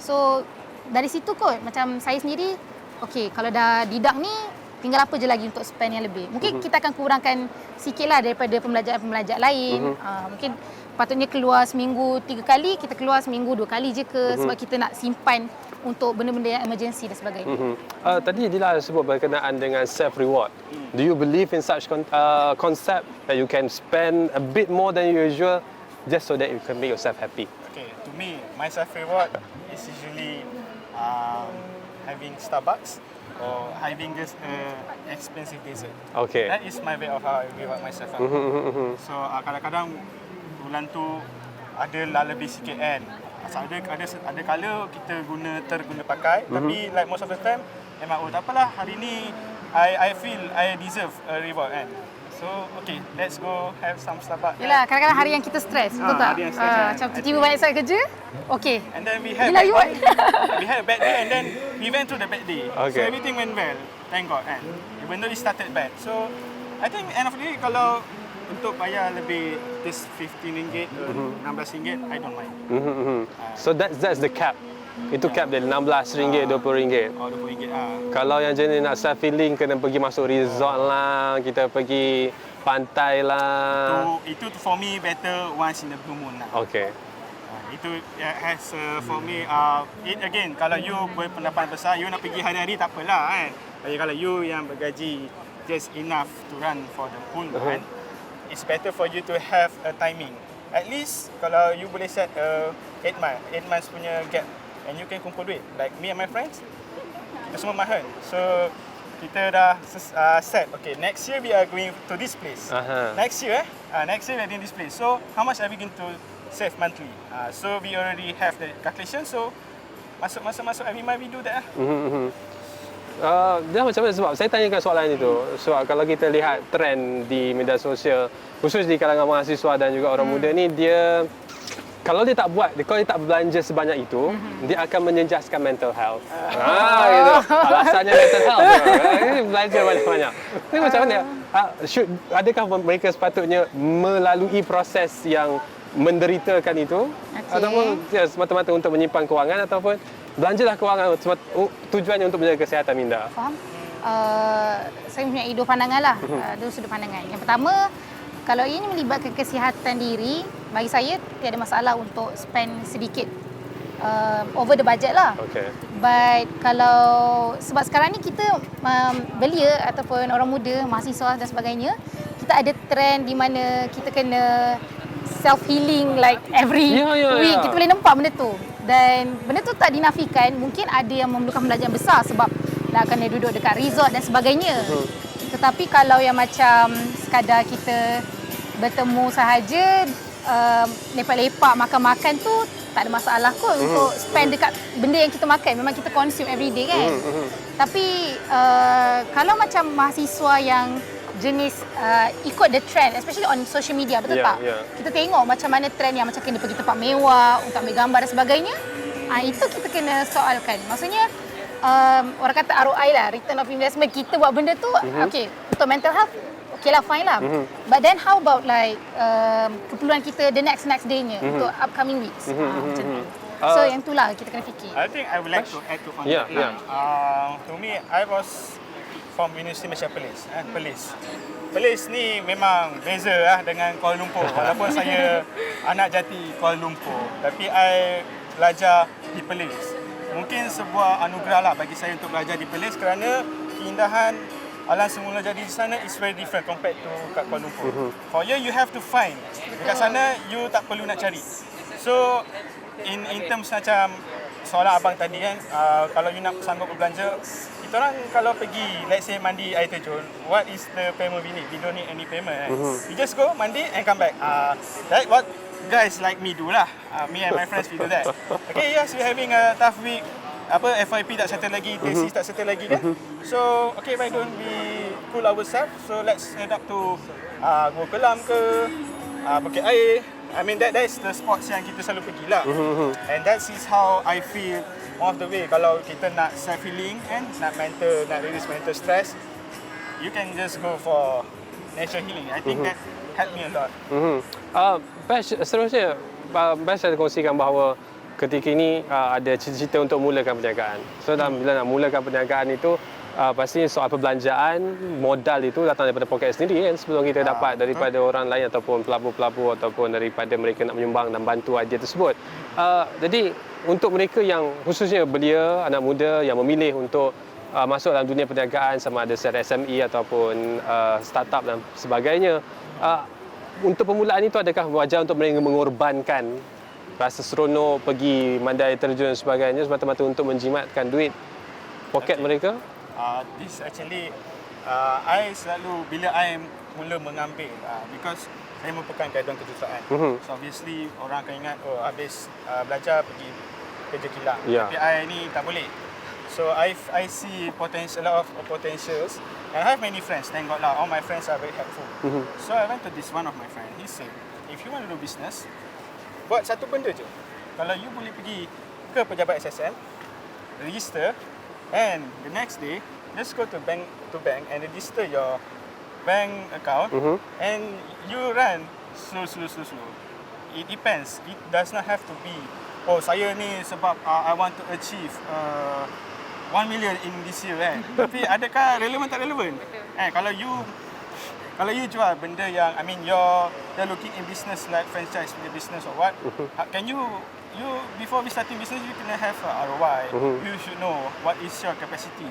So dari situ kot macam saya sendiri, okay kalau dah deduct ni tinggal apa je lagi untuk spend yang lebih. Mungkin kita akan kurangkan sikit lah daripada pembelanjaan-pembelanjaan lain. Mungkin patutnya keluar seminggu 3 kali, kita keluar seminggu 2 kali je ke sebab kita nak simpan untuk benda-benda yang emergency dan sebagainya. Tadi Dila sebut berkenaan dengan self-reward. Do you believe in such concept that you can spend a bit more than usual just so that you can make yourself happy? Okay, to me, my self-reward is usually having Starbucks or having just expensive dessert. Okay. That is my way of how I reward myself. So kadang-kadang bulan tu adalah lebih sikit kan. Ada kala kita terguna pakai, tapi like most of the time memang tak apalah hari ni I feel I deserve a reward kan. So okay, let's go have some Starbucks. Yelah, kadang-kadang hari yang kita stres, betul tak? Hari yang stres, kan. Macam tiba-tiba banyak sangat kerja, okay. And then we had Gila, you what? we had a bad day and then we went through the bad day. So Okay. everything went well, thank God kan. Even though it started bad. So I think end of the day kalau untuk bayar lebih this RM15 or RM16, I don't mind. So that's the cap. Itu cap dia RM16, RM20. Or RM20. Kalau yang jenis nak self feeling kena pergi masuk resort lah, kita pergi pantai lah. Itu for me better once in a blue moon lah. Okay. Itu has for me it again kalau you berpendapatan besar you nak pergi hari-hari tak apalah kan. Tapi kalau you yang bergaji just enough to run for the whole month, it's better for you to have a timing. At least kalau you boleh set 8 months punya gap and you can kumpul duit. Like me and my friends, kita semua mahal. So kita dah set, okay, next year we are going to this place. Next year we are doing this place. So how much are we going to save monthly? So we already have the calculation. So masuk every month we do that. Dia macam mana sebab saya tanyakan soalan itu sebab kalau kita lihat trend di media sosial khusus di kalangan mahasiswa dan juga orang muda ni dia kalau dia tak belanja sebanyak itu dia akan menjejaskan mental health. Gitu. Alasannya mental health. Belanja banyak-banyak. Tapi macam mana? Adakah mereka sepatutnya melalui proses yang menderitakan itu ataupun semata-mata untuk menyimpan kewangan ataupun belanjalah kewangan tujuannya untuk menjaga kesihatan minda? Faham? Saya mempunyai dua pandangan lah, dua sudut pandangan. Yang pertama, kalau ini melibatkan kesihatan diri, bagi saya tiada masalah untuk spend sedikit over the budget lah. Okay. But kalau sebab sekarang ni kita belia ataupun orang muda, mahasiswa dan sebagainya, kita ada trend di mana kita kena self healing like every week. Kita boleh nampak benda tu. Dan benda tu tak dinafikan, mungkin ada yang memerlukan pembelajaran besar sebab nak kena duduk dekat resort dan sebagainya. Tetapi kalau yang macam sekadar kita bertemu sahaja, lepak-lepak, makan-makan tu tak ada masalah kot untuk spend dekat benda yang kita makan. Memang kita consume every day kan. Tapi kalau macam mahasiswa yang jenis ikut the trend, especially on social media, betul tak? Kita tengok macam mana trend yang macam kena pergi tempat mewah untuk ambil gambar dan sebagainya. Itu kita kena soalkan. Maksudnya orang kata ROI lah, return of investment kita buat benda tu, okay, untuk mental health, okay lah, fine lah. But then how about like keperluan kita the next day-nya untuk upcoming weeks? Macam tu. So yang tu lah kita kena fikir. I think I would like to add to on that. To me, I was from Universiti Malaysia Perlis. Perlis ni memang beza lah dengan Kuala Lumpur. Walaupun saya anak jati Kuala Lumpur, tapi I belajar di Perlis. Mungkin sebuah anugerah lah bagi saya untuk belajar di Perlis kerana keindahan alam semula jadi di sana is very different compared to kat Kuala Lumpur. For you have to find. Dekat sana, you tak perlu nak cari. So, in terms macam soalan abang tadi kan, kalau you nak sanggup berbelanja, kita orang kalau pergi, let's say mandi air terjun, what is the payment we need? We don't need any payment. You just go, mandi and come back. That what guys like me do lah. Me and my friends, we do that. Okay, yes, we're having a tough week. FYP tak settle lagi, thesis tak settle lagi kan. So, okay, why don't we cool ourselves? So, let's head up to Gua Kelam ke, Bukit Air. I mean, that's the spots yang kita selalu pergi lah. And that is how I feel one of the way. Kalau kita nak self-healing and nak release mental stress, you can just go for nature healing. I think that helped me a lot. Bash, seterusnya, Bash ada kongsikan bahawa ketika ini ada cita-cita untuk mulakan perniagaan. So bila nak mulakan perniagaan itu pasti soal perbelanjaan, modal itu datang daripada poket sendiri kan, sebelum kita dapat daripada orang lain ataupun pelabur-pelabur ataupun daripada mereka nak menyumbang dan bantu idea tersebut. Jadi untuk mereka yang khususnya belia, anak muda yang memilih untuk masuk dalam dunia perniagaan sama ada secara SME ataupun startup dan sebagainya, untuk permulaan itu adakah wajar untuk mereka mengorbankan rasa seronok pergi mandi air terjun dan sebagainya semata-mata untuk menjimatkan duit poket mereka? This actually, I selalu bila I mula mengambil, because saya merupakan graduan kejuruteraan. So obviously orang akan ingat, oh habis belajar pergi kerja kilang. Tapi I ni tak boleh. So I see a lot of potentials. And I have many friends, thank God lah. All my friends are very helpful. So I went to this one of my friend. He said, if you want to do business, buat satu benda je. Kalau you boleh pergi ke pejabat SSL, register, and the next day, just go to bank and register your bank account, and you run slow. It depends. It does not have to be, oh saya ni sebab I want to achieve 1 million in this year kan. Tapi adakah relevan tak relevan? Kalau you jual benda yang, I mean, you're looking in business like franchise punya business or what, can you before we starting business, you kena have a ROI. You should know what is your capacity,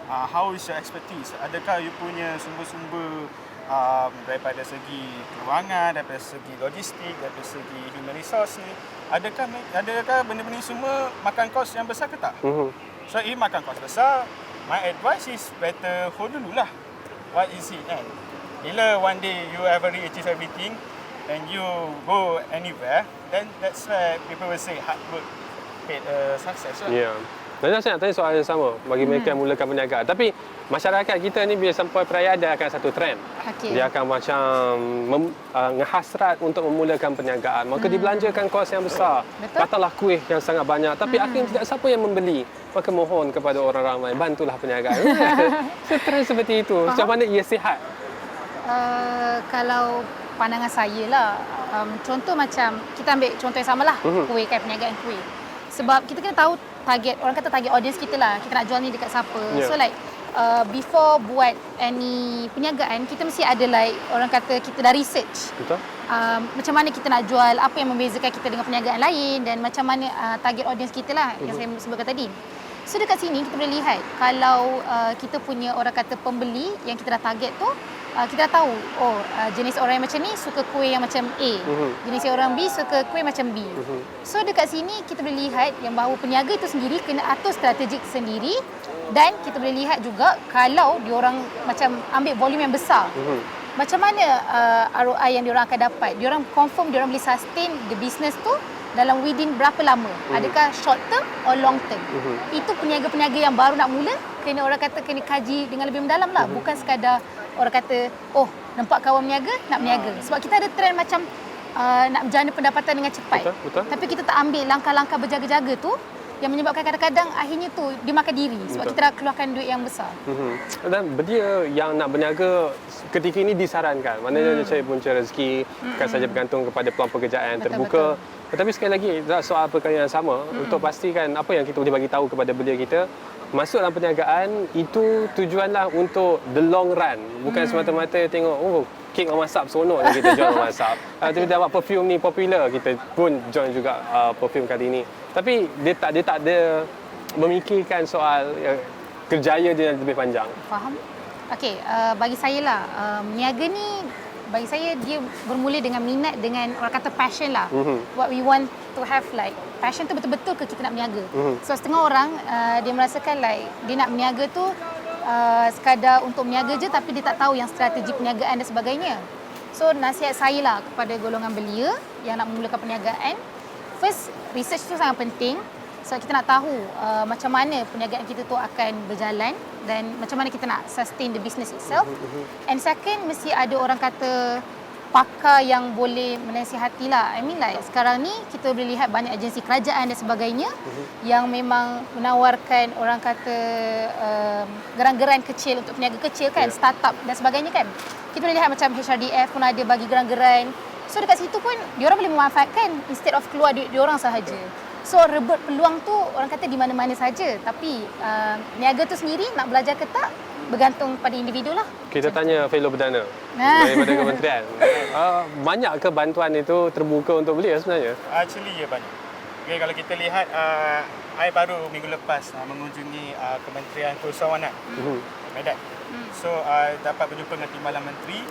how is your expertise. Adakah you punya sumber-sumber daripada segi kewangan, daripada segi logistik, daripada segi human resource ni, adakah benda-benda ni semua makan kos yang besar ke tak? So if makan kos besar, my advice is better hold dululah. What is it kan? Bila one day you ever achieve everything and you go anywhere, then that's where people will say hard work paid success lah. Ya. Dan saya nak tanya soalan yang sama bagi mereka yang mulakan perniagaan. Tapi masyarakat kita ni bila sampai perayaan dia akan satu trend. Dia akan macam ngehasrat untuk memulakan perniagaan. Maka dibelanjakan kos yang besar. Katalah kuih yang sangat banyak. Tapi akhirnya tidak siapa yang membeli. Maka mohon kepada orang ramai, bantulah perniagaan. Trend seperti itu. Macam mana ia sihat? Kalau pandangan saya lah, contoh macam kita ambil contoh yang samalah, kuih kan, perniagaan kuih. Sebab kita kena tahu target, orang kata target audience kita lah, kita nak jual ni dekat siapa. So like before buat any perniagaan, kita mesti ada like orang kata kita dah research. Betul. Macam mana kita nak jual, apa yang membezakan kita dengan perniagaan lain, dan macam mana target audience kita lah yang saya sebutkan tadi. So dekat sini kita boleh lihat kalau kita punya orang kata pembeli yang kita dah target tu, kita dah tahu, jenis orang yang macam ni suka kuih yang macam A, jenis orang B suka kuih macam B. So dekat sini kita boleh lihat yang bahawa peniaga itu sendiri kena atur strategik sendiri, dan kita boleh lihat juga kalau diorang macam ambil volume yang besar, macam mana ROI yang diorang akan dapat. Diorang confirm diorang boleh sustain the business tu dalam within berapa lama? Adakah short term or long term? Itu peniaga-peniaga yang baru nak mula, kena orang kata kena kaji dengan lebih mendalam lah. Bukan sekadar orang kata, oh nampak kawan berniaga, nak berniaga. Sebab kita ada trend macam nak berjana pendapatan dengan cepat. Betul. Tapi kita tak ambil langkah-langkah berjaga-jaga tu, yang menyebabkan kadang-kadang akhirnya tu dia makan diri sebab kita dah keluarkan duit yang besar. Dan belia yang nak berniaga ketika ini disarankan. Maknanya cari punca rezeki, bukan saja bergantung kepada peluang pekerjaan yang terbuka. Tetapi sekali lagi soal perkara yang sama, untuk pastikan apa yang kita boleh bagi tahu kepada belia kita, masuk dalam perniagaan itu tujuanlah untuk the long run, bukan semata-mata tengok kek memasak seronok dan kita jual memasak. Tapi dapat perfume ni popular, kita pun join juga perfume kali ini. Tapi dia tak ada memikirkan soal kerjaya dia lebih panjang. Faham? Okey, bagi saya lah, niaga ni bagi saya dia bermula dengan minat, dengan orang kata passion lah. What we want to have, like passion tu betul-betul ke kita nak berniaga. So setengah orang dia merasakan like dia nak berniaga tu sekadar untuk berniaga je, tapi dia tak tahu yang strategi perniagaan dan sebagainya. So nasihat saya lah kepada golongan belia yang nak memulakan perniagaan, first research tu sangat penting. So kita nak tahu macam mana perniagaan kita tu akan berjalan dan macam mana kita nak sustain the business itself. And second, mesti ada orang kata pakar yang boleh menasihati lah. I mean like sekarang ni kita boleh lihat banyak agensi kerajaan dan sebagainya yang memang menawarkan orang kata geran-geran kecil untuk peniaga kecil kan, startup dan sebagainya kan. Kita boleh lihat macam HRDF pun ada bagi geran-geran. So dekat situ pun diorang boleh memanfaatkan instead of keluar duit diorang sahaja. So rebut peluang tu orang kata di mana-mana saja, tapi niaga tu sendiri nak belajar ke tak bergantung pada individu lah. Kita tanya fellow perdana daripada kementerian. Banyak ke bantuan itu terbuka untuk belia sebenarnya? Actually, ya banyak. Okay, kalau kita lihat, I baru minggu lepas mengunjungi Kementerian Keusahawanan, Medan. So, dapat berjumpa dengan Timbalan Menteri.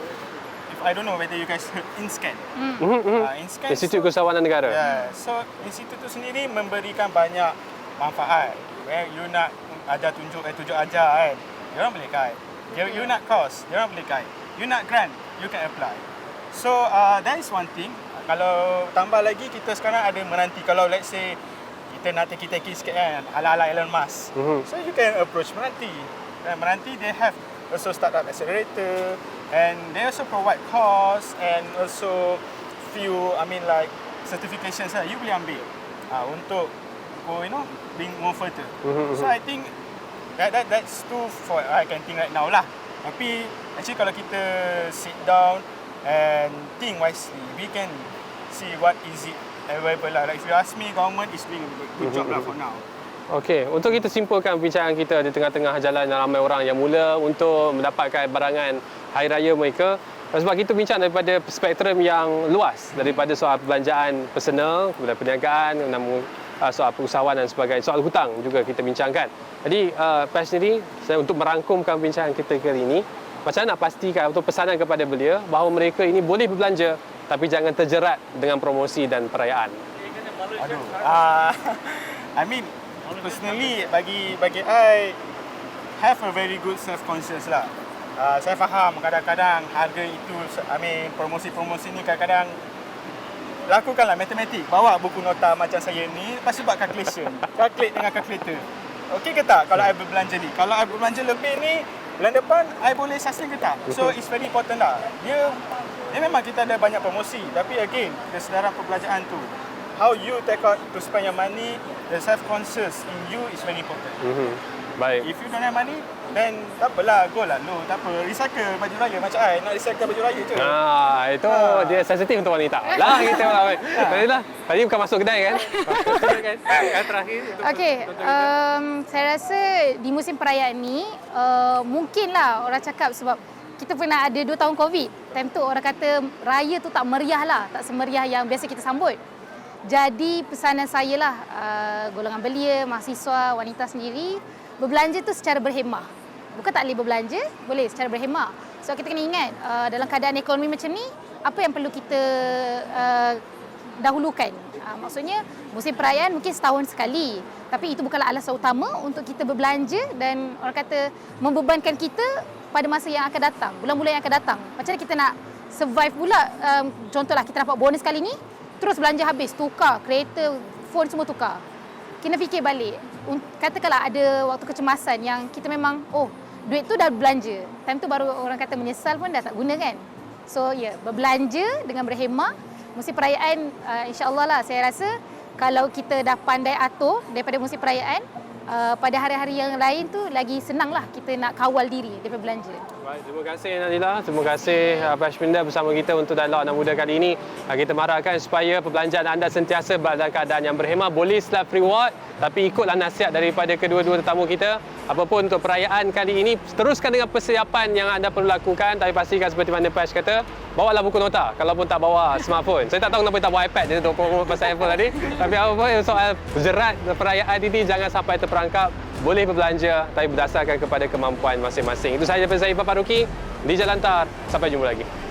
I don't know whether you guys heard InScan. InScan, Institut Keusahawanan Negara. Yeah, so institut tu sendiri memberikan banyak manfaat. You nak ajar tunjuk ajar kan, diorang boleh guide. You nak course, diorang boleh guide. You nak grant, you can apply. So that is one thing. Kalau tambah lagi, kita sekarang ada Meranti. Kalau let's say kita nak teki-teki sikit kan, ala-ala Elon Musk. So you can approach Meranti. Meranti, they have also startup accelerator, and they also provide course and also few, I mean like certifications lah you boleh ambil untuk go, you know, being more further. So I think that's two for I can think right now lah. Tapi actually kalau kita sit down and think wisely, we can see what is it available lah. Like if you ask me, government is doing a good job lah for now. Okey, untuk kita simpulkan perbincangan kita di tengah-tengah jalan ramai orang yang mula untuk mendapatkan barangan hari raya mereka. Sebab kita bincang daripada spektrum yang luas, daripada soal perbelanjaan personal, kemudian perniagaan, soal perusahaan dan sebagainya, soal hutang juga kita bincangkan. Jadi, personally, saya untuk merangkumkan perbincangan kita kali ini, macam mana nak pastikan atau pesanan kepada belia bahawa mereka ini boleh berbelanja tapi jangan terjerat dengan promosi dan perayaan. I mean, personally, bagi I have a very good self-conscious lah. Saya faham kadang-kadang harga itu, I mean promosi-promosi ni kadang-kadang lakukanlah matematik. Bawa buku nota macam saya ni, lepas tu buat calculation. Calculate dengan calculator. Okey ke tak kalau I berbelanja ni? Kalau I berbelanja lebih ni, bulan depan I boleh sustain ke tak? So it's very important lah. Dia memang kita ada banyak promosi, tapi again, kesedaran perbelanjaan tu, how you take out to spend your money, the self-conscious in you is very important. Baik. If you don't have money, then tak apalah, go lah lo. Tak apa, recycle baju raya macam I nak recycle baju raya je. Itu dia sensitif untuk wanita. Lah kita orang. Tadi bukan masuk kedai kan? Yang terakhir. Okey, saya rasa di musim perayaan ni mungkinlah orang cakap sebab kita pernah ada 2 tahun COVID. Time tu orang kata raya tu tak meriah lah, tak semeriah yang biasa kita sambut. Jadi pesanan saya lah, golongan belia, mahasiswa, wanita sendiri, berbelanja tu secara berhemah. Bukan tak boleh berbelanja, boleh secara berhemah. So kita kena ingat, dalam keadaan ekonomi macam ni, apa yang perlu kita dahulukan. Maksudnya, musim perayaan mungkin setahun sekali. Tapi itu bukanlah alasan utama untuk kita berbelanja dan orang kata membebankan kita pada masa yang akan datang, bulan-bulan yang akan datang. Macam mana kita nak survive pula, contohlah kita dapat bonus kali ni, terus belanja habis, tukar, kereta, phone semua tukar. Kena fikir balik. Katakanlah ada waktu kecemasan yang kita memang, duit tu dah belanja. Time tu baru orang kata menyesal pun dah tak guna kan. So berbelanja dengan berhemah. Musim perayaan, insya-Allah lah saya rasa kalau kita dah pandai atur daripada musim perayaan, pada hari-hari yang lain tu lagi senanglah kita nak kawal diri daripada belanja. Baik, terima kasih Nadila. Terima kasih Bashminda bersama kita untuk dialog anak muda kali ini. Kita marahkan supaya perbelanjaan anda sentiasa berada dalam keadaan yang berhemah. Boleh self reward, tapi ikutlah nasihat daripada kedua-dua tetamu kita. Apapun untuk perayaan kali ini, teruskan dengan persiapan yang anda perlu lakukan. Tapi pastikan seperti mana Pash kata, bawalah buku nota kalaupun tak bawa smartphone. Saya tak tahu kenapa tak bawa iPad dia untuk promo pasal Apple tadi. Tapi apa pun soal jerat perayaan ini jangan sampai terperangkap. boleh berbelanja tapi berdasarkan kepada kemampuan masing-masing. Itu sahaja daripada saya, Pak Faruqi, di Jalan Tar. Sampai jumpa lagi.